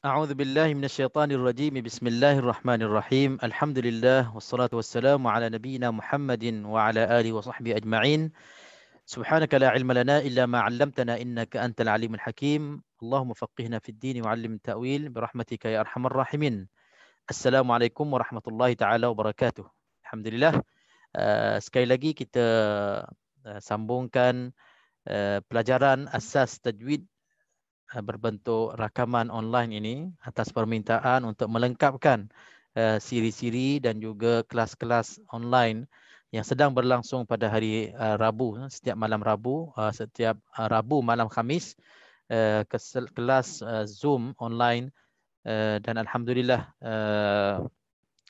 أعوذ بالله من الشيطان الرجيم بسم الله الرحمن الرحيم الحمد لله والصلاة والسلام على نبينا محمد وعلى آله وصحبه أجمعين سبحانك لا علم لنا إلا ما علمتنا إنك أنت العليم الحكيم اللهم فقهنا في الدين وعلم التأويل برحمتك يا أرحم الراحمين. Assalamualaikum warahmatullahi taala wabarakatuh. Alhamdulillah, sekali lagi kita sambungkan pelajaran asas tajwid berbentuk rakaman online ini atas permintaan untuk melengkapkan siri-siri dan juga kelas-kelas online yang sedang berlangsung pada hari Rabu, setiap malam Rabu, setiap Rabu malam Khamis, kelas Zoom online, dan alhamdulillah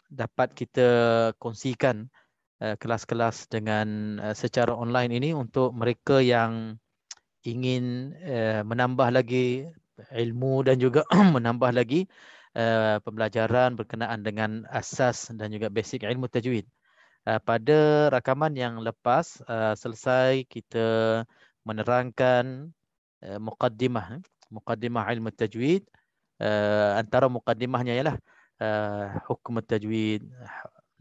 dapat kita kongsikan kelas-kelas dengan secara online ini untuk mereka yang ingin menambah lagi ilmu dan juga menambah lagi pembelajaran berkenaan dengan asas dan juga basic ilmu tajwid. Pada rakaman yang lepas selesai kita menerangkan muqaddimah ilmu tajwid. Antara muqaddimahnya ialah hukum tajwid,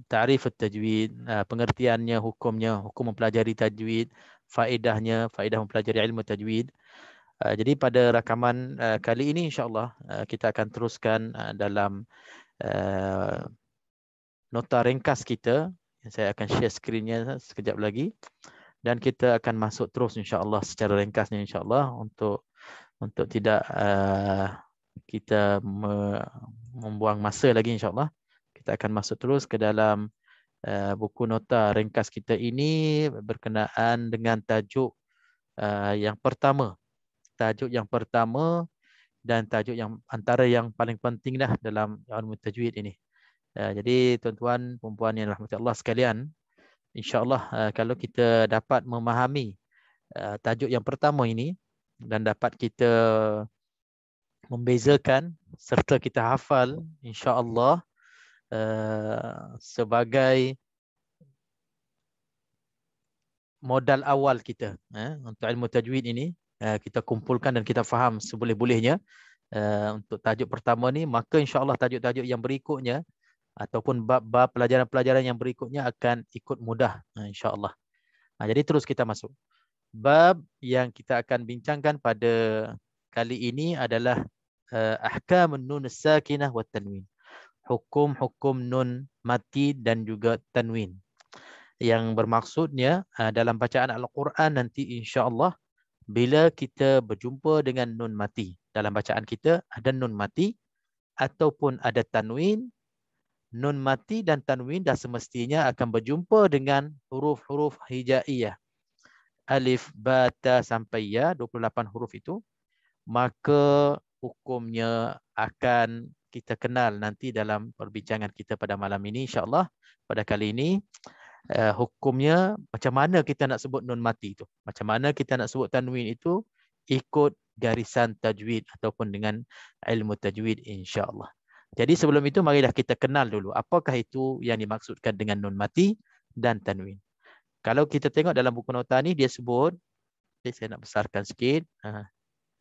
ta'rif tajwid, pengertiannya, hukumnya, hukum mempelajari tajwid, faedahnya, faedah mempelajari ilmu tajwid. Jadi pada rakaman kali ini insya-Allah kita akan teruskan dalam nota ringkas kita. Saya akan share skrinnya sekejap lagi dan kita akan masuk terus insya-Allah secara ringkasnya insya-Allah untuk tidak kita membuang masa lagi insya-Allah. Kita akan masuk terus ke dalam buku nota ringkas kita ini berkenaan dengan tajuk yang pertama. Tajuk yang pertama dan tajuk yang antara yang paling penting dah dalam ilmu tajwid ini. Jadi tuan-tuan, puan-puan yang rahmati Allah sekalian, insya-Allah kalau kita dapat memahami tajuk yang pertama ini dan dapat kita membezakan serta kita hafal insya-Allah sebagai modal awal kita untuk ilmu tajwid ini, kita kumpulkan dan kita faham seboleh-bolehnya untuk tajuk pertama ni, maka insya-Allah tajuk-tajuk yang berikutnya ataupun bab-bab pelajaran-pelajaran yang berikutnya akan ikut mudah insya-Allah. Jadi terus kita masuk. Bab yang kita akan bincangkan pada kali ini adalah ahkamun nun sakinah wa tanwin. Hukum-hukum nun mati dan juga tanwin. Yang bermaksudnya dalam bacaan Al-Quran nanti insya-Allah bila kita berjumpa dengan nun mati, dalam bacaan kita ada nun mati ataupun ada tanwin, nun mati dan tanwin dah semestinya akan berjumpa dengan huruf-huruf hijaiyah. Alif, ba, ta sampai ya, 28 huruf itu, maka hukumnya akan kita kenal nanti dalam perbincangan kita pada malam ini insya-Allah. Pada kali ini hukumnya macam mana kita nak sebut nun mati itu, macam mana kita nak sebut tanwin itu ikut garisan tajwid ataupun dengan ilmu tajwid insya-Allah. Jadi sebelum itu marilah kita kenal dulu apakah itu yang dimaksudkan dengan nun mati dan tanwin. Kalau kita tengok dalam buku nota ni dia sebut, saya nak besarkan sikit,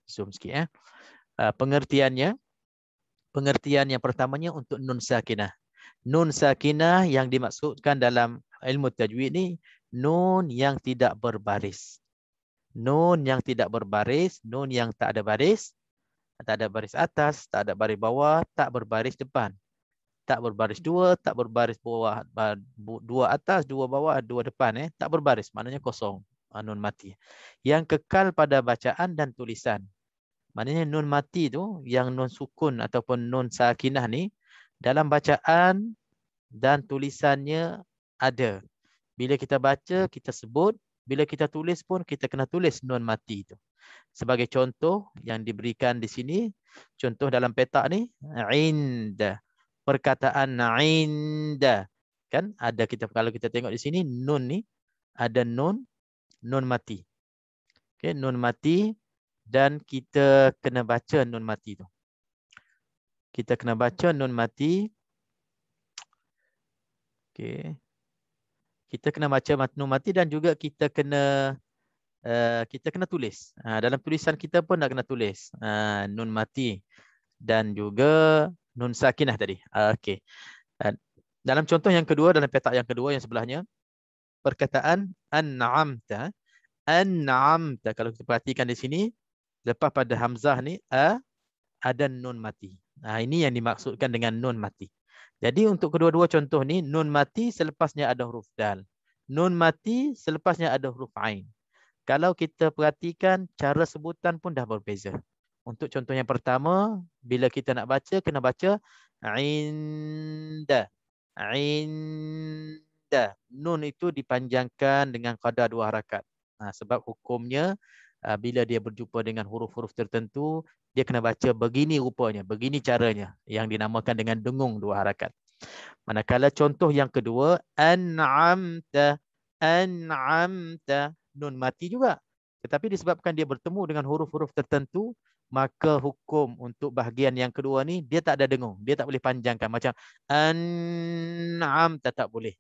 zoom sikit pengertiannya. Pengertian yang pertamanya untuk nun sakinah. Nun sakinah yang dimaksudkan dalam ilmu tajwid ni nun yang tidak berbaris. Nun yang tidak berbaris, nun yang tak ada baris, tak ada baris atas, tak ada baris bawah, tak berbaris depan. Tak berbaris dua, tak berbaris bawah, dua atas, dua bawah, dua depan. Tak berbaris, maknanya kosong. Nun mati. Yang kekal pada bacaan dan tulisan. Maknanya nun mati tu, yang nun sukun ataupun nun sakinah ni, dalam bacaan dan tulisannya ada. Bila kita baca, kita sebut. Bila kita tulis pun, kita kena tulis nun mati tu. Sebagai contoh yang diberikan di sini, contoh dalam petak ni, inda. Perkataan inda. Kan ada kita, kalau kita tengok di sini, nun ni, ada nun mati. Okay, nun mati. Dan kita kena baca nun mati tu. Kita kena baca nun mati. Okay. Kita kena baca nun mati dan juga kita kena tulis. Dalam tulisan kita pun nak kena tulis nun mati. dan juga nun sakinah tadi. Okey. Dalam contoh yang kedua, dalam petak yang kedua yang sebelahnya, perkataan an'amta. An'amta, kalau kita perhatikan di sini, lepas pada hamzah ni ada nun mati. Ini yang dimaksudkan dengan nun mati. Jadi untuk kedua-dua contoh ni, nun mati selepasnya ada huruf dal. Nun mati selepasnya ada huruf ain. Kalau kita perhatikan, cara sebutan pun dah berbeza. Untuk contoh yang pertama, bila kita nak baca, kena baca inda. Inda. Nun itu dipanjangkan dengan qadar 2 harakat. Sebab hukumnya, bila dia berjumpa dengan huruf-huruf tertentu, dia kena baca begini rupanya, begini caranya, yang dinamakan dengan dengung 2 harakat. Manakala contoh yang kedua, an'amta. An'amta. Nun mati juga. Tetapi disebabkan dia bertemu dengan huruf-huruf tertentu, maka hukum untuk bahagian yang kedua ni, dia tak ada dengung. Dia tak boleh panjangkan. Macam an'amta, tak boleh.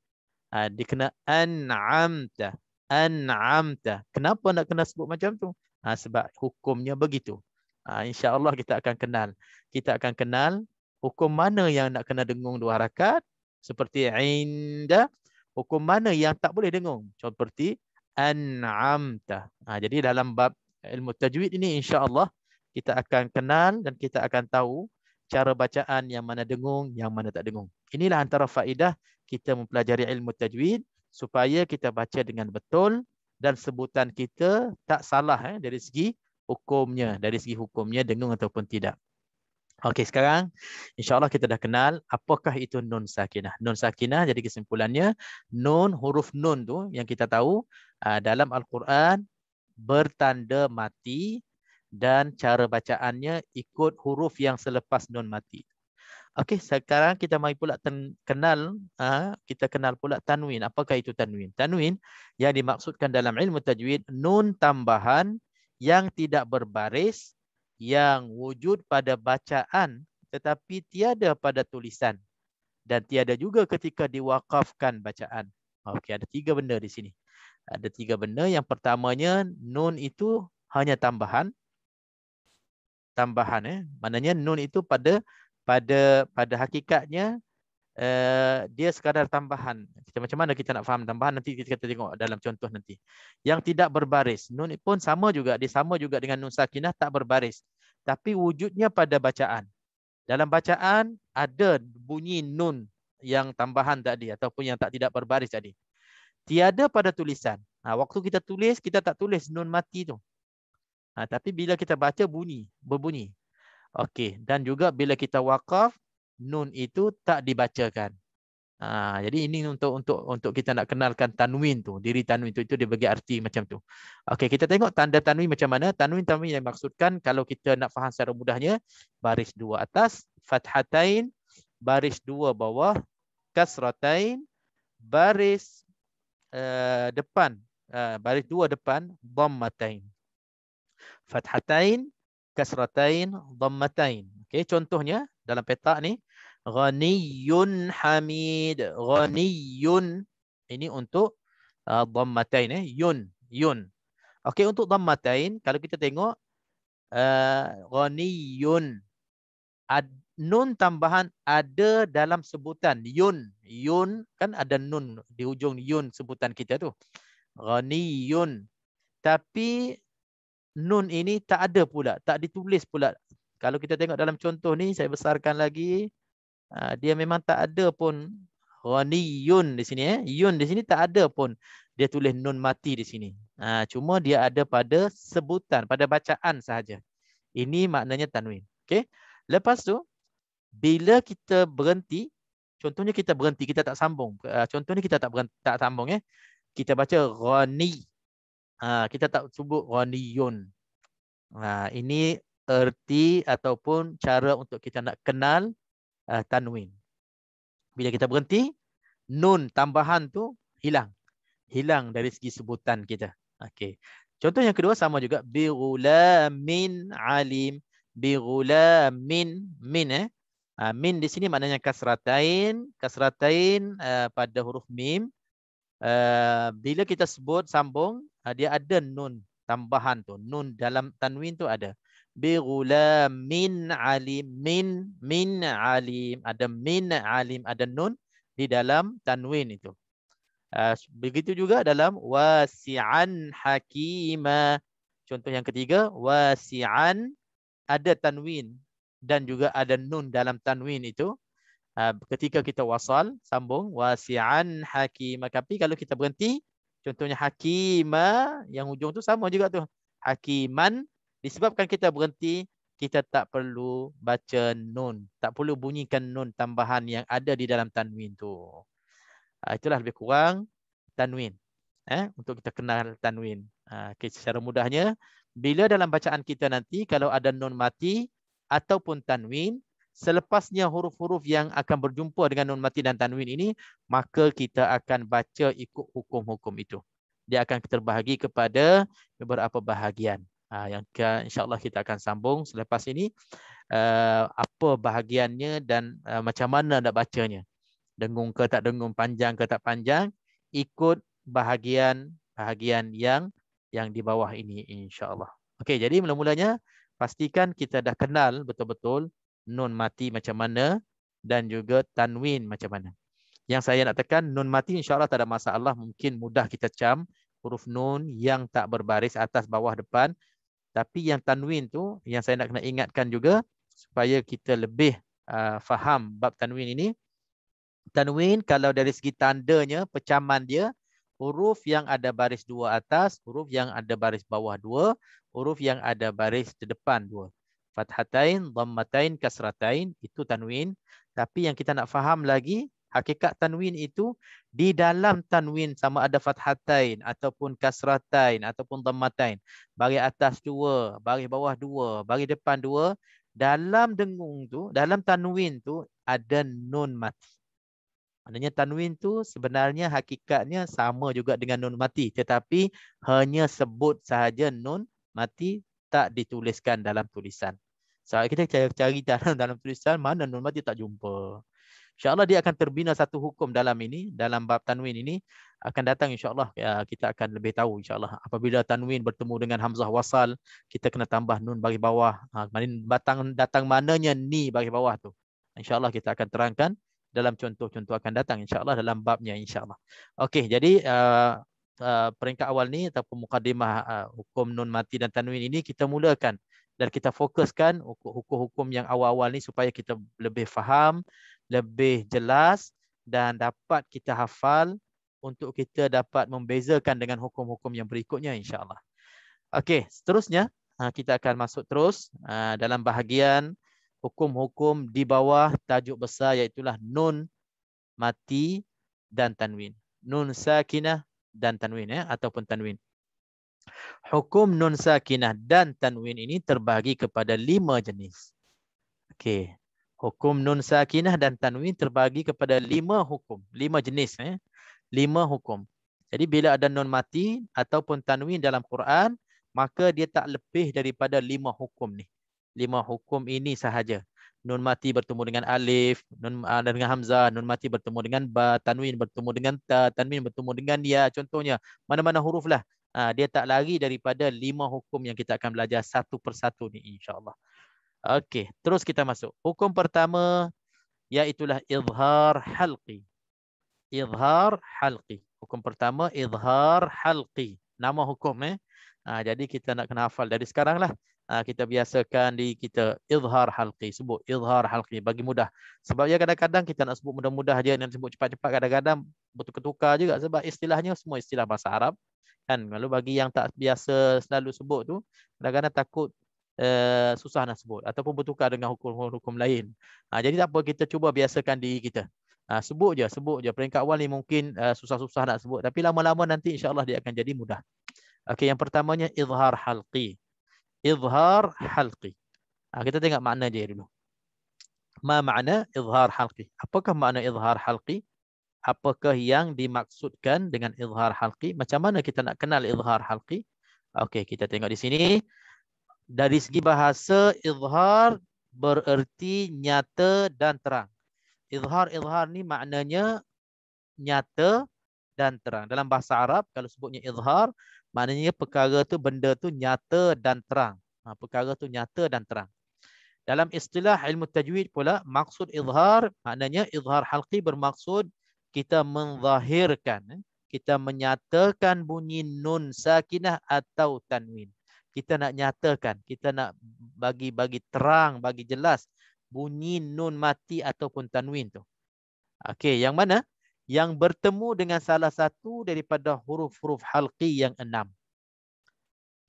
Dia kena an'amta. An'amta. Kenapa nak kena sebut macam tu? Sebab hukumnya begitu. InsyaAllah kita akan kenal. Kita akan kenal hukum mana yang nak kena dengung 2 harakat. Seperti inda. Hukum mana yang tak boleh dengung. Seperti an'amta. Jadi dalam bab ilmu tajwid ini, insya-Allah kita akan kenal dan kita akan tahu cara bacaan yang mana dengung, yang mana tak dengung. Inilah antara faedah kita mempelajari ilmu tajwid, supaya kita baca dengan betul dan sebutan kita tak salah dari segi hukumnya dengung ataupun tidak. Okey, sekarang insya-Allah kita dah kenal apakah itu nun sakinah. Nun sakinah, jadi kesimpulannya, nun, huruf nun tu yang kita tahu dalam Al-Quran bertanda mati dan cara bacaannya ikut huruf yang selepas nun mati. Okey, sekarang kita mari pula kenal pula tanwin. Apakah itu tanwin? Tanwin yang dimaksudkan dalam ilmu tajwid, nun tambahan yang tidak berbaris, yang wujud pada bacaan tetapi tiada pada tulisan, dan tiada juga ketika diwakafkan bacaan. Okey, ada 3 benda di sini. Ada 3 benda. Yang pertamanya, nun itu hanya tambahan. Maknanya nun itu pada hakikatnya dia sekadar tambahan. Macam mana kita nak faham tambahan, nanti kita tengok dalam contoh nanti. Yang tidak berbaris. Nun pun sama juga. Dia sama juga dengan nun sakinah, tak berbaris. Tapi wujudnya pada bacaan. Dalam bacaan ada bunyi nun yang tambahan tadi ataupun yang tidak berbaris tadi. Tiada pada tulisan. Waktu kita tulis, kita tak tulis nun mati tu. Tapi bila kita baca berbunyi. Okey, dan juga bila kita wakaf, nun itu tak dibacakan. Jadi ini untuk kita nak kenalkan tanwin tu, diri tanwin tu, itu dia bagi arti macam tu. Okey, kita tengok tanda tanwin macam mana. Tanwin yang maksudkan, kalau kita nak faham secara mudahnya, baris 2 atas, fathatain, baris 2 bawah, kasratain, baris depan, baris 2 depan, dhammatain. Fathatain, kasratain, dhammatain. Okey, contohnya dalam petak ni, ghaniyun hamid. Ghaniyun, ini untuk dhammatain, yun. Okey, untuk dhammatain, kalau kita tengok ghaniyun, nun tambahan ada dalam sebutan yun. Yun kan ada nun di hujung yun sebutan kita tu. Ghaniyun. Tapi nun ini tak ada pula, tak ditulis pula. Kalau kita tengok dalam contoh ni, saya besarkan lagi. Dia memang tak ada pun ghaniyun di sini. Yun di sini tak ada pun dia tulis nun mati di sini. Cuma dia ada pada sebutan, pada bacaan sahaja. Ini maknanya tanwin. Okey. Lepas tu, bila kita berhenti, contohnya kita berhenti, kita tak sambung. Contoh ni kita tak sambung. Kita baca ghani. Kita tak sebut ghaniyun. Ini erti ataupun cara untuk kita nak kenal tanwin. Bila kita berhenti, nun tambahan tu hilang. Hilang dari segi sebutan kita. Okey. Contoh yang kedua sama juga, bi ghulamin alim. Bi ghulamin, min min di sini maknanya kasratain. Kasratain pada huruf mim. Bila kita sebut sambung, dia ada nun tambahan tu. Nun dalam tanwin tu ada. Bighulamin alim. Min alim. Ada min alim. Ada nun di dalam tanwin itu. Begitu juga dalam wasi'an hakima. Contoh yang ketiga, wasi'an, ada tanwin dan juga ada nun dalam tanwin itu. Ketika kita wasal, sambung, wasi'an hakima. Tapi kalau kita berhenti, contohnya hakima, yang hujung tu sama juga tu. Hakiman, disebabkan kita berhenti, kita tak perlu baca nun. Tak perlu bunyikan nun tambahan yang ada di dalam tanwin tu. Itulah lebih kurang tanwin. Untuk kita kenal tanwin. Okay, secara mudahnya, bila dalam bacaan kita nanti, kalau ada nun mati ataupun tanwin, selepasnya huruf-huruf yang akan berjumpa dengan nun mati dan tanwin ini, maka kita akan baca ikut hukum-hukum itu. Dia akan terbahagi kepada beberapa bahagian. Yang insyaAllah kita akan sambung selepas ini. Apa bahagiannya dan macam mana nak bacanya. Dengung ke tak dengung, panjang ke tak panjang, ikut bahagian yang di bawah ini insya-Allah. Okey, jadi mula-mulanya pastikan kita dah kenal betul-betul nun mati macam mana dan juga tanwin macam mana. Yang saya nak tekan, nun mati insya-Allah tak ada masalah, mungkin mudah kita cam huruf nun yang tak berbaris atas bawah depan. Tapi yang tanwin tu yang saya nak kena ingatkan juga supaya kita lebih faham bab tanwin ini. Tanwin kalau dari segi tandanya, pecaman dia, huruf yang ada baris dua atas, huruf yang ada baris bawah dua, huruf yang ada baris di depan dua. Fathatain, dhammatain, kasratain, itu tanwin. Tapi yang kita nak faham lagi, hakikat tanwin itu, di dalam tanwin sama ada fathatain, ataupun kasratain, ataupun dhammatain. Baris atas dua, baris bawah dua, baris depan dua. Dalam dengung tu, dalam tanwin tu, ada nun mati. Maknanya tanwin tu sebenarnya hakikatnya sama juga dengan nun mati. Tetapi hanya sebut sahaja nun mati, tak dituliskan dalam tulisan. So, kita cari dalam tulisan, mana nun mati tak jumpa. InsyaAllah dia akan terbina satu hukum dalam ini, dalam bab tanwin ini. Akan datang insyaAllah kita akan lebih tahu insyaAllah. Apabila tanwin bertemu dengan hamzah wasal, kita kena tambah nun bagi bawah. Datang mananya ni bagi bawah tu. InsyaAllah kita akan terangkan dalam contoh-contoh akan datang insyaAllah dalam babnya insyaAllah. Okey, jadi peringkat awal ni ataupun mukadimah hukum nun mati dan tanwin ini kita mulakan dan kita fokuskan hukum-hukum yang awal-awal ni supaya kita lebih faham, lebih jelas dan dapat kita hafal untuk kita dapat membezakan dengan hukum-hukum yang berikutnya insyaAllah. Okey, seterusnya kita akan masuk terus dalam bahagian hukum-hukum di bawah tajuk besar iaitulah nun mati dan tanwin. Nun sakinah dan tanwin ataupun tanwin. Hukum nun sakinah dan tanwin ini terbahagi kepada 5 jenis. Okey. Hukum nun sakinah dan tanwin terbahagi kepada 5 hukum, 5 jenis 5 hukum. Jadi bila ada nun mati ataupun tanwin dalam Quran, maka dia tak lebih daripada 5 hukum ni. 5 hukum ini sahaja. Nun mati bertemu dengan alif, nun dengan hamzah, nun mati bertemu dengan ba, tanwin bertemu dengan ta, tanwin bertemu dengan ya. Contohnya, mana-mana huruf lah. Dia tak lari daripada 5 hukum yang kita akan belajar satu persatu ni insya-Allah. Okey, terus kita masuk. Hukum pertama iaitulah izhar halqi. Izhar halqi. Hukum pertama izhar halqi. Nama hukum jadi kita nak kena hafal dari sekarang lah. Kita biasakan kita izhar halqi. Sebut izhar halqi bagi mudah. Sebab ya kadang-kadang kita nak sebut mudah-mudah aja, nak sebut cepat-cepat, kadang-kadang bertukar-tukar juga sebab istilahnya semua istilah bahasa Arab. Kan, kalau bagi yang tak biasa selalu sebut tu, kadang-kadang takut susah nak sebut ataupun bertukar dengan hukum-hukum lain. Jadi tak apa, kita cuba biasakan diri kita. Sebut je. Peringkat awal ni mungkin susah-susah nak sebut, tapi lama-lama nanti insya-Allah dia akan jadi mudah. Okey, yang pertamanya izhar halqi. Izhar halqi. Kita tengok makna dia dulu. Ma makna izhar halqi? Apakah makna izhar halqi? Apakah yang dimaksudkan dengan izhar halqi? Macam mana kita nak kenal izhar halqi? Okey, kita tengok di sini. Dari segi bahasa, izhar bererti nyata dan terang. Izhar ni maknanya nyata dan terang. Dalam bahasa Arab, kalau sebutnya izhar, maknanya perkara tu, benda tu nyata dan terang. Perkara tu nyata dan terang. Dalam istilah ilmu tajwid pula, maksud izhar, maknanya izhar halqi bermaksud kita menzahirkan, kita menyatakan bunyi nun sakinah atau tanwin. Kita nak nyatakan, kita nak bagi terang, bagi jelas bunyi nun mati ataupun tanwin tu. Okey, yang mana? Yang bertemu dengan salah satu daripada huruf-huruf halqi yang 6.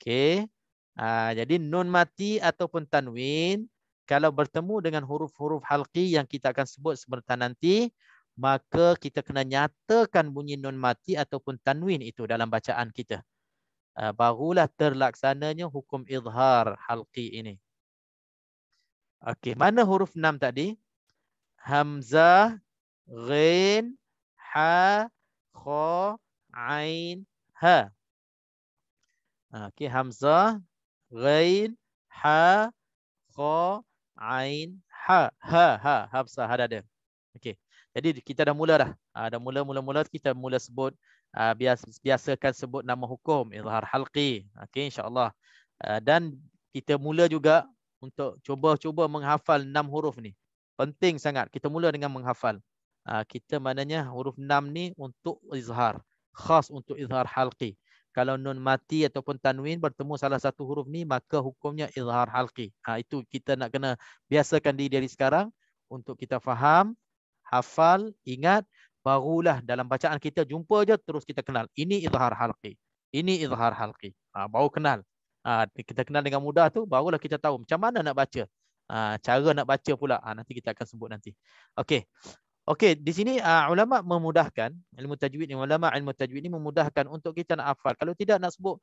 Okey. Jadi nun mati ataupun tanwin kalau bertemu dengan huruf-huruf halqi yang kita akan sebut sebentar nanti, maka kita kena nyatakan bunyi nun mati ataupun tanwin itu dalam bacaan kita. Barulah terlaksananya hukum izhar halqi ini. Okey, mana huruf 6 tadi? Hamzah, ghin, ha, kha, ain, ha. Okey, hamzah, ghin, ha, kha, ain, ha. Ha besar, ha ada. Okey. Jadi kita dah mula dah. Dah mula kita mula sebut, biasakan sebut nama hukum izhar halqi. Okey, insya-Allah. Dan kita mula juga untuk cuba menghafal 6 huruf ni. Penting sangat kita mula dengan menghafal. Kita maknanya huruf 6 ni untuk izhar, khas untuk izhar halqi. Kalau nun mati ataupun tanwin bertemu salah satu huruf ni, maka hukumnya izhar halqi. Itu kita nak kena biasakan diri dari sekarang untuk kita faham, hafal, ingat, barulah dalam bacaan kita jumpa je terus kita kenal. Ini izhar halqi. Ini izhar halqi. Baru kenal. Kita kenal dengan mudah tu, barulah kita tahu macam mana nak baca. Cara nak baca pula. Nanti kita akan sebut nanti. Okey. Okey, di sini ulama memudahkan ilmu tajwid ni, ulama ilmu tajwid ni memudahkan untuk kita nak hafal. Kalau tidak nak sebut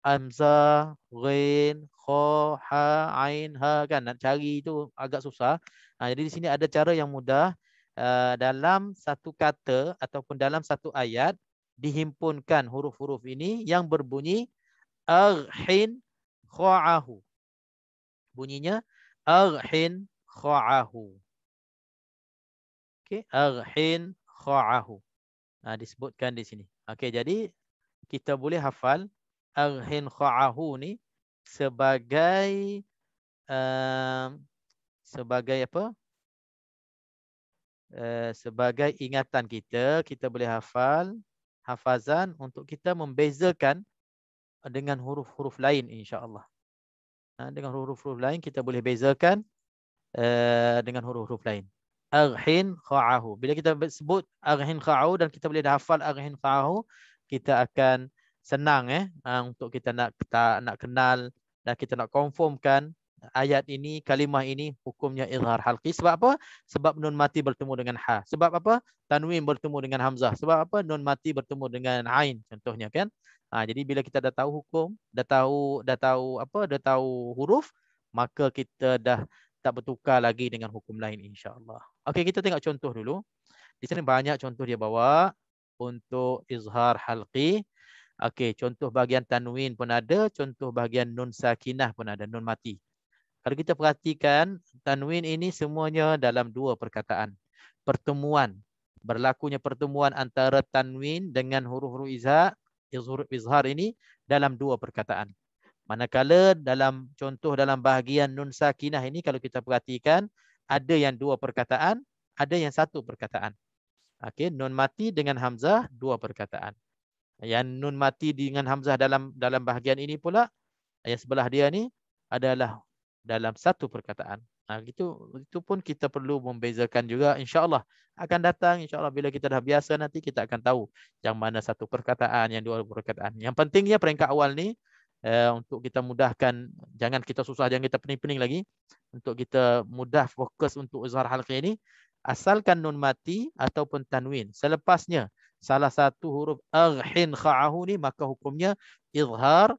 hamzah, ghin, kha, ha, ain, ha kan, nak cari itu agak susah. Jadi di sini ada cara yang mudah. Dalam satu kata ataupun dalam satu ayat dihimpunkan huruf-huruf ini yang berbunyi aghin kha'ahu. Bunyinya aghin kha'ahu. Okey, aghin kha'ahu. Disebutkan di sini. Okey, jadi kita boleh hafal aghin kha'ahu ni sebagai sebagai apa? Sebagai ingatan kita boleh hafal hafazan untuk kita membezakan dengan huruf-huruf lain, insya-Allah. Dengan huruf-huruf lain kita boleh bezakan dengan huruf-huruf lain. Aghin kha'ahu. Bila kita sebut aghin kha'ahu dan kita boleh hafal aghin kha'ahu, kita akan senang untuk kita nak kenal dan kita nak confirmkan ayat ini, kalimah ini hukumnya izhar halqi. Sebab apa? Sebab nun mati bertemu dengan ha. Sebab apa? Tanwin bertemu dengan hamzah. Sebab apa? Nun mati bertemu dengan ain, contohnya kan. Jadi bila kita dah tahu hukum, dah tahu huruf, maka kita dah tak bertukar lagi dengan hukum lain, insya-Allah. Okey, kita tengok contoh dulu. Di sini banyak contoh dia bawa untuk izhar halqi. Okey, contoh bahagian tanwin pun ada, contoh bahagian nun sakinah pun ada, nun mati. Kalau kita perhatikan, tanwin ini semuanya dalam dua perkataan. Pertemuan, berlakunya pertemuan antara tanwin dengan huruf-huruf izhar ini dalam dua perkataan. Manakala dalam contoh dalam bahagian nun sakinah ini, kalau kita perhatikan, ada yang dua perkataan, ada yang satu perkataan. Okey, nun mati dengan hamzah, dua perkataan. Yang nun mati dengan hamzah dalam bahagian ini pula, yang sebelah dia ni adalah dalam satu perkataan. Itu pun kita perlu membezakan juga, insya-Allah akan datang, insya-Allah bila kita dah biasa nanti kita akan tahu yang mana satu perkataan, yang dua perkataan. Yang pentingnya peringkat awal ni untuk kita mudahkan, jangan kita susah, jangan kita pening-pening lagi, untuk kita mudah fokus untuk izhar halqi ini, asalkan nun mati ataupun tanwin selepasnya salah satu huruf aghin kha'ahu ni, maka hukumnya izhar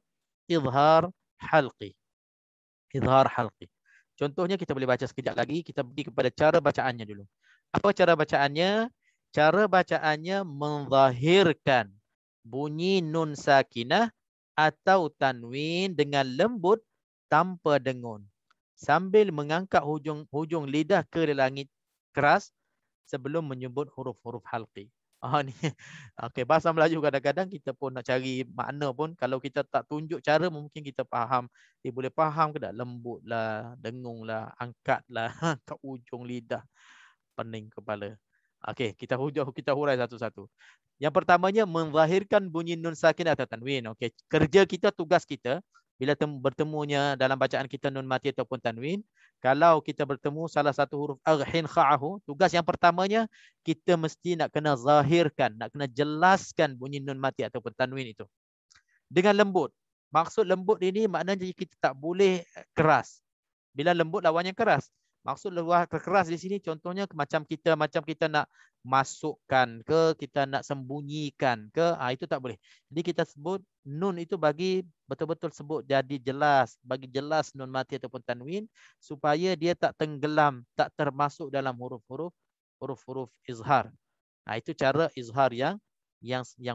halqi. Izhar halqi. Contohnya kita boleh baca sekejap lagi, kita pergi kepada cara bacaannya dulu. Apa cara bacaannya? Cara bacaannya menzahirkan bunyi nun sakinah atau tanwin dengan lembut tanpa dengun, sambil mengangkat hujung lidah ke langit keras sebelum menyebut huruf-huruf halqi. Ni. Okey, bahasa Melayu kadang-kadang kita pun nak cari makna pun kalau kita tak tunjuk cara mungkin kita faham. Dia boleh faham ke tak? Lembut lah, dengung lah, angkat lah ke ujung lidah, pening kepala. Okey, kita hurai satu-satu. Yang pertamanya menzahirkan bunyi nun sakin atau tanwin. Okey, kerja kita, tugas kita bila bertemunya dalam bacaan kita nun mati ataupun tanwin, kalau kita bertemu salah satu huruf aghin kha'ahu, tugas yang pertamanya kita mesti nak kena zahirkan, nak kena jelaskan bunyi nun mati ataupun tanwin itu dengan lembut. Maksud lembut ini maknanya kita tak boleh keras. Bila lembut lawannya keras. Maksud luar keras di sini contohnya macam kita nak masukkan ke, kita nak sembunyikan ke, itu tak boleh. Jadi kita sebut nun itu bagi betul-betul sebut jadi jelas, bagi jelas nun mati ataupun tanwin supaya dia tak tenggelam, tak termasuk dalam huruf-huruf izhar. Itu cara izhar yang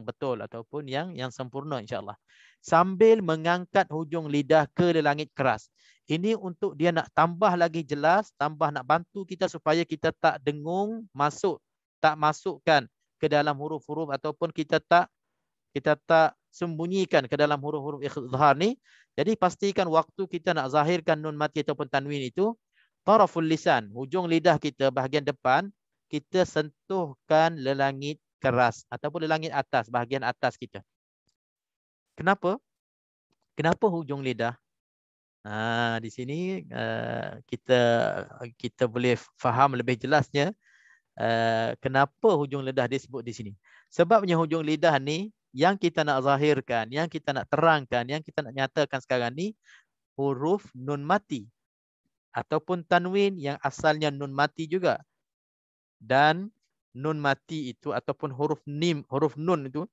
betul ataupun yang sempurna insya-Allah. Sambil mengangkat hujung lidah ke langit keras. Ini untuk dia nak tambah lagi jelas, tambah nak bantu kita supaya kita tak dengung tak masukkan ke dalam huruf-huruf ataupun kita tak sembunyikan ke dalam huruf-huruf izhar ni. Jadi pastikan waktu kita nak zahirkan nun mati ataupun tanwin itu, taraful lisan, hujung lidah kita bahagian depan, kita sentuhkan lelangit keras ataupun lelangit atas, bahagian atas kita. Kenapa? Kenapa hujung lidah? Di sini kita boleh faham lebih jelasnya kenapa hujung lidah disebut di sini. Sebabnya hujung lidah ni yang kita nak zahirkan, yang kita nak terangkan, yang kita nak nyatakan sekarang ni huruf nun mati ataupun tanwin yang asalnya nun mati juga. Dan nun mati itu ataupun huruf nun itu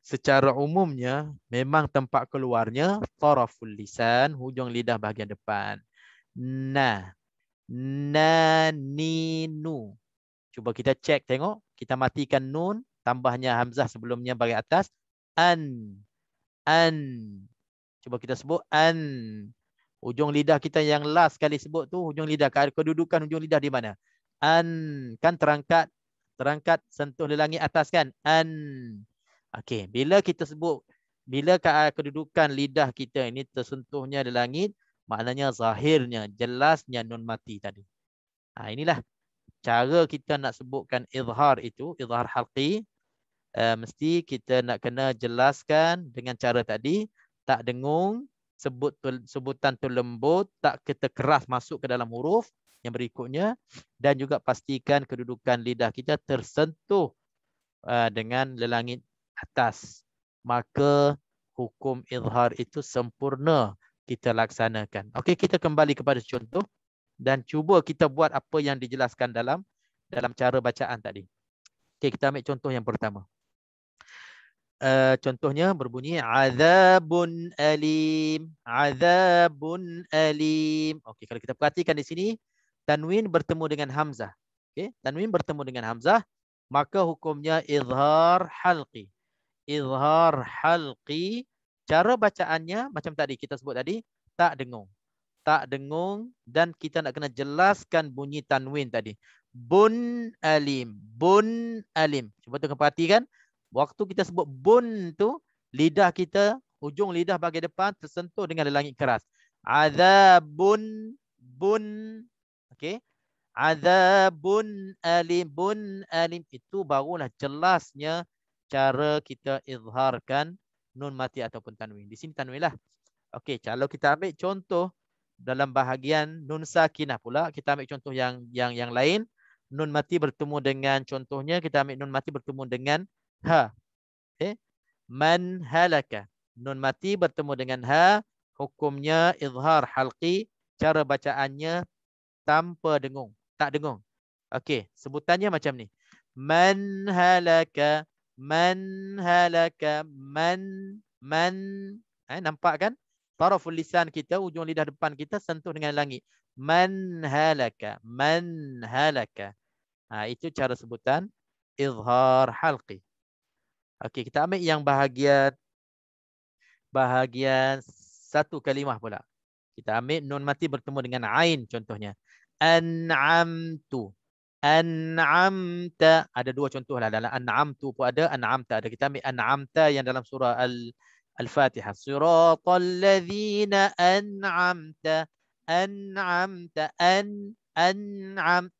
secara umumnya memang tempat keluarnya taraful lisan, hujung lidah bahagian depan. Ni, nu. Cuba kita cek tengok, kita matikan nun, tambahnya hamzah sebelumnya bahagian atas. An. Cuba kita sebut an. Hujung lidah kita yang last kali sebut tu, hujung lidah, kedudukan hujung lidah di mana? An, kan terangkat sentuh lelangit atas kan? An. Okey, bila kita sebut, bila kedudukan lidah kita ini tersentuhnya lelangit, maknanya zahirnya, jelasnya nun mati tadi. Inilah cara kita nak sebutkan izhar itu, izhar halqi. Mesti kita nak kena jelaskan dengan cara tadi, tak dengung, sebutan tu lembut, tak kita keras masuk ke dalam huruf yang berikutnya, dan juga pastikan kedudukan lidah kita tersentuh dengan lelangit atas. Maka hukum izhar itu sempurna kita laksanakan. Okey, kita kembali kepada contoh dan cuba kita buat apa yang dijelaskan dalam cara bacaan tadi. Okey, kita ambil contoh yang pertama. Contohnya berbunyi azabun alim. Azabun alim. Okey, kalau kita perhatikan di sini tanwin bertemu dengan hamzah. Okey, tanwin bertemu dengan hamzah, maka hukumnya izhar halqi. Izhar halqi, cara bacaannya macam tadi kita sebut tadi, tak dengung. Tak dengung dan kita nak kena jelaskan bunyi tanwin tadi. Bun alim, bun alim. Cuba tengok perhatikan. Waktu kita sebut bun tu, lidah kita, hujung lidah bahagian depan tersentuh dengan lelangit keras. Azabun, bun. Okey. Azabun alim, bun alim. Itu barulah jelasnya cara kita izharkan nun mati ataupun tanwin. Di sini tanwin lah. Okey, kalau kita ambil contoh dalam bahagian nun sakinah pula, kita ambil contoh yang lain. Nun mati bertemu dengan, contohnya kita ambil nun mati bertemu dengan ha. Okay. Man halaka. Nun mati bertemu dengan ha, hukumnya izhar halqi, cara bacaannya tanpa dengung, tak dengung. Okey, sebutannya macam ni. Man halaka, man halaka, man. Nampak kan? Taraful lisan kita, ujung lidah depan kita sentuh dengan langit. Man halaka, man halaka. Itu cara sebutan izhar halqi. Okey, kita ambil yang bahagian satu kalimah pula. Kita ambil nun mati bertemu dengan ain contohnya. An'amtu. An'amta. Ada dua contoh lah. Dalam an'amtu pun ada, an'amta ada. Kita ambil an'amta yang dalam surah Al-Fatihah. Siratal ladzina an'amta. An'amta.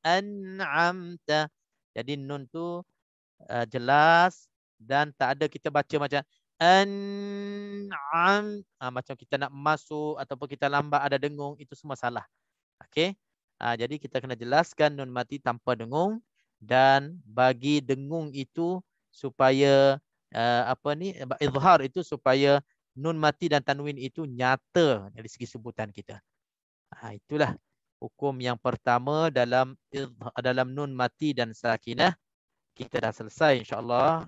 An'amta. Jadi nun tu jelas dan tak ada kita baca macam an'am. Macam kita nak masuk ataupun kita lambat ada dengung, itu semua salah. Okey. Jadi kita kena jelaskan nun mati tanpa dengung dan bagi dengung itu supaya izhar itu supaya nun mati dan tanwin itu nyata dari segi sebutan kita. Itulah hukum yang pertama dalam nun mati dan sakinah. Kita dah selesai insya-Allah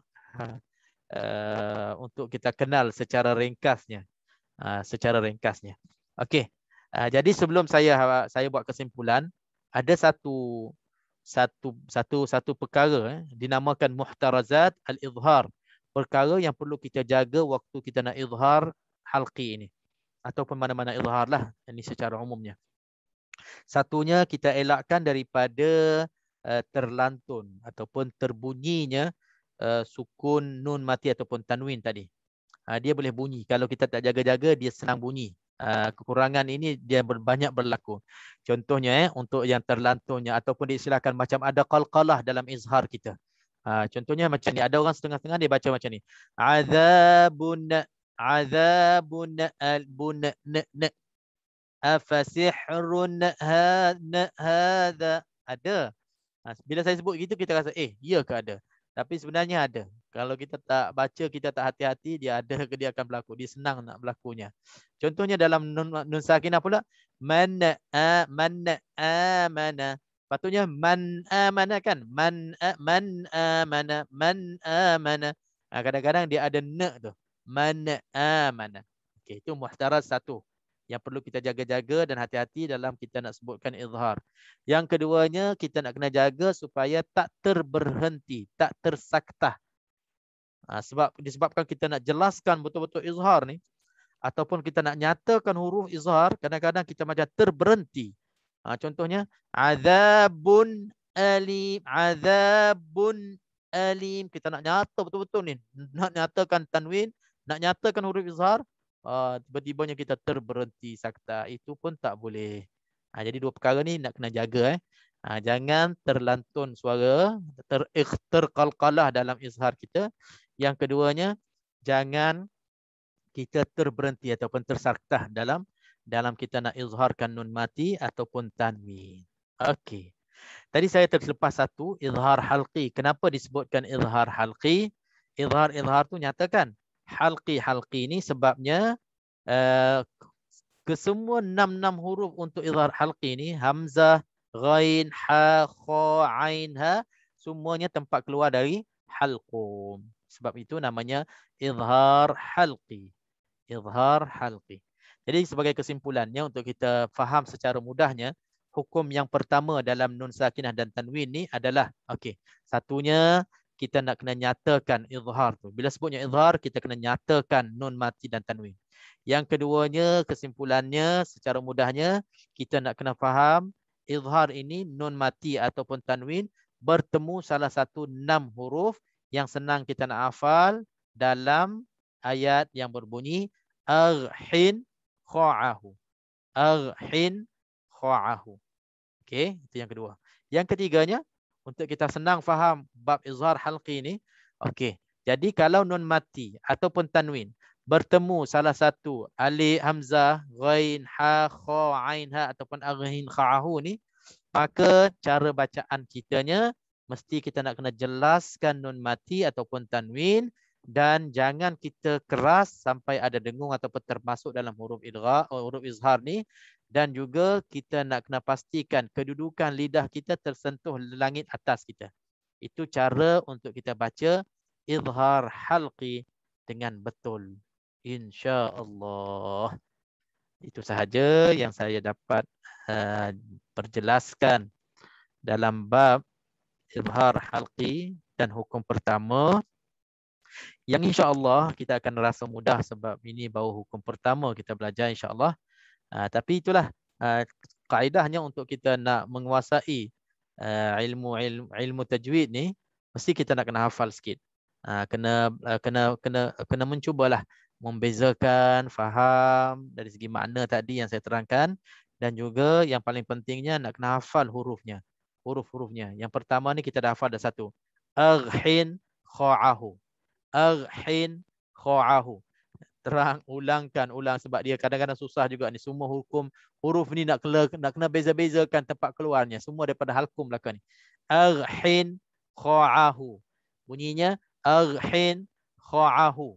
untuk kita kenal secara ringkasnya. Okey. Jadi sebelum saya buat kesimpulan, ada satu perkara dinamakan muhtarazat al-izhar. Perkara yang perlu kita jaga waktu kita nak izhar halqi ini ataupun mana-mana izhar lah ini secara umumnya. Satunya kita elakkan daripada terlantun ataupun terbunyinya sukun nun mati ataupun tanwin tadi. Dia boleh bunyi. Kalau kita tak jaga-jaga, dia senang bunyi. Kekurangan ini dia banyak berlaku. Contohnya untuk yang terlantunnya ataupun diistilahkan macam ada qalqalah dalam izhar kita. Contohnya macam ni. Ada orang setengah-setengah dia baca macam ni. Azabun albun afasihrun hadha. Ada. Bila saya sebut gitu kita rasa ya ke ada. Tapi sebenarnya ada. Kalau kita tak baca, kita tak hati-hati, dia ada ke dia akan berlaku. Dia senang nak berlakunya. Contohnya dalam nun sakinah pula, man amana. Patutnya man amana kan? Man amana. Kadang-kadang dia ada na tu. Man amana. Okey, itu muhtaraz satu yang perlu kita jaga-jaga dan hati-hati dalam kita nak sebutkan izhar. Yang keduanya, kita nak kena jaga supaya tak terberhenti, tak tersaktah. Disebabkan kita nak jelaskan betul-betul izhar ni, ataupun kita nak nyatakan huruf izhar, kadang-kadang kita macam terberhenti. Contohnya, azabun alim, azabun alim. Kita nak nyata betul-betul ni, nak nyatakan tanwin, nak nyatakan huruf izhar, tiba-tibanya kita terberhenti sakta, itu pun tak boleh. Jadi dua perkara ni nak kena jaga. Jangan terlantun suara, terqalqalah dalam izhar kita. Yang keduanya, jangan kita terberhenti ataupun tersaktah dalam kita nak izharkan nun mati ataupun tanwin. Okey. Tadi saya terlepas satu, izhar halqi. Kenapa disebutkan izhar halqi? Izhar tu nyatakan. Halqi ni sebabnya kesemua 6 huruf untuk izhar halqi ni, hamzah, ghain, ha, kha, ain, ha, semuanya tempat keluar dari halqum. Sebab itu namanya izhar halqi. Izhar halqi. Jadi sebagai kesimpulannya untuk kita faham secara mudahnya, hukum yang pertama dalam nun sakinah dan tanwin ni adalah satunya kita nak kena nyatakan izhar tu. Bila sebutnya izhar, kita kena nyatakan nun mati dan tanwin. Yang keduanya, kesimpulannya secara mudahnya, kita nak kena faham izhar ini nun mati ataupun tanwin bertemu salah satu 6 huruf yang senang kita nak hafal dalam ayat yang berbunyi aghin kha'ahu. Aghin kha'ahu. Okey, itu yang kedua. Yang ketiganya, untuk kita senang faham bab izhar halqi ni, jadi kalau nun mati ataupun tanwin bertemu salah satu alif, hamzah, ghain, ha, kha, ain, ha ataupun aghin kha'ahu ni, maka cara bacaan kitanya mesti kita nak kena jelaskan nun mati ataupun tanwin dan jangan kita keras sampai ada dengung ataupun termasuk dalam huruf izhar ni, dan juga kita nak kena pastikan kedudukan lidah kita tersentuh langit atas kita. Itu cara untuk kita baca izhar halqi dengan betul. Insya-Allah. Itu sahaja yang saya dapat perjelaskan dalam bab izhar halqi dan hukum pertama, yang insya-Allah kita akan rasa mudah sebab ini baru hukum pertama kita belajar insya-Allah. Tapi itulah kaedahnya untuk kita nak menguasai ilmu tajwid ni mesti kita nak kena hafal sikit. Kena mencubalah membezakan, faham dari segi makna tadi yang saya terangkan, dan juga yang paling pentingnya nak kena hafal hurufnya. Huruf-hurufnya. Yang pertama ni kita dah hafal dah satu. Aghin kha'ahu. Aghin kha'ahu. Terang, ulang sebab dia kadang-kadang susah juga ni. Semua hukum huruf ni nak kena beza-bezakan tempat keluarnya. Semua daripada halkum belakang ni. Aghin kha'ahu. Bunyinya aghin kha'ahu.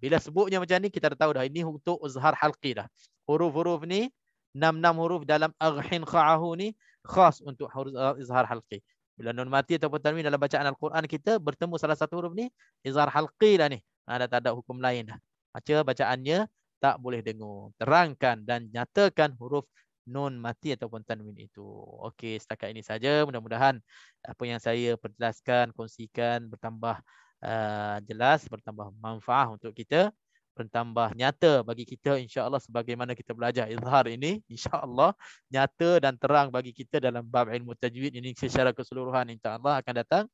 Bila sebutnya macam ni kita dah tahu dah ini untuk izhar halqi dah. Huruf-huruf ni 6 huruf dalam aghin kha'ahu ni khas untuk huruf izhar halqi. Bila nun mati ataupun tanwin dalam bacaan Al-Quran kita bertemu salah satu huruf ni izhar halqi dah ni. Dah tak ada hukum lain dah. Baca bacaannya tak boleh dengung. Terangkan dan nyatakan huruf nun mati ataupun tanwin itu. Okey, setakat ini saja. Mudah-mudahan apa yang saya perjelaskan, kongsikan bertambah jelas, bertambah manfaat untuk kita, bertambah nyata bagi kita insya-Allah sebagaimana kita belajar izhar ini, insya-Allah nyata dan terang bagi kita dalam bab ilmu tajwid ini secara keseluruhan insya-Allah akan datang,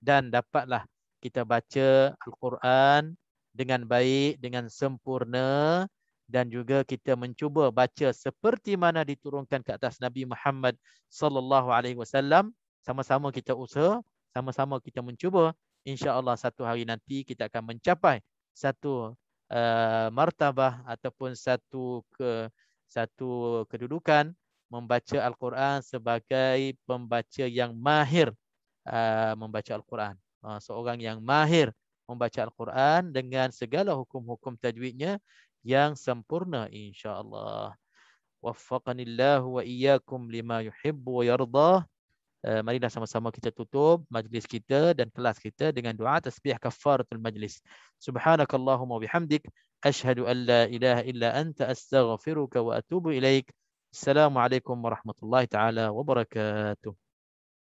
dan dapatlah kita baca Al-Quran dengan baik, dengan sempurna, dan juga kita mencuba baca seperti mana diturunkan ke atas Nabi Muhammad sallallahu alaihi wasallam. Sama-sama kita usaha, sama-sama kita mencuba. Insya-Allah satu hari nanti kita akan mencapai satu martabah ataupun satu kedudukan membaca Al-Quran sebagai pembaca yang mahir membaca Al-Quran. Seorang yang mahir membaca Al-Quran dengan segala hukum-hukum tajwidnya yang sempurna insya-Allah. Waffaqanillahu wa iyyakum lima yuhibbu wa yardah. Marilah sama-sama kita tutup majlis kita dan kelas kita dengan doa tasbih kafaratul majlis. Subhanakallahumma bihamdik asyhadu an la ilaha illa anta astaghfiruka wa atubu ilaik. Assalamualaikum warahmatullahi taala wabarakatuh.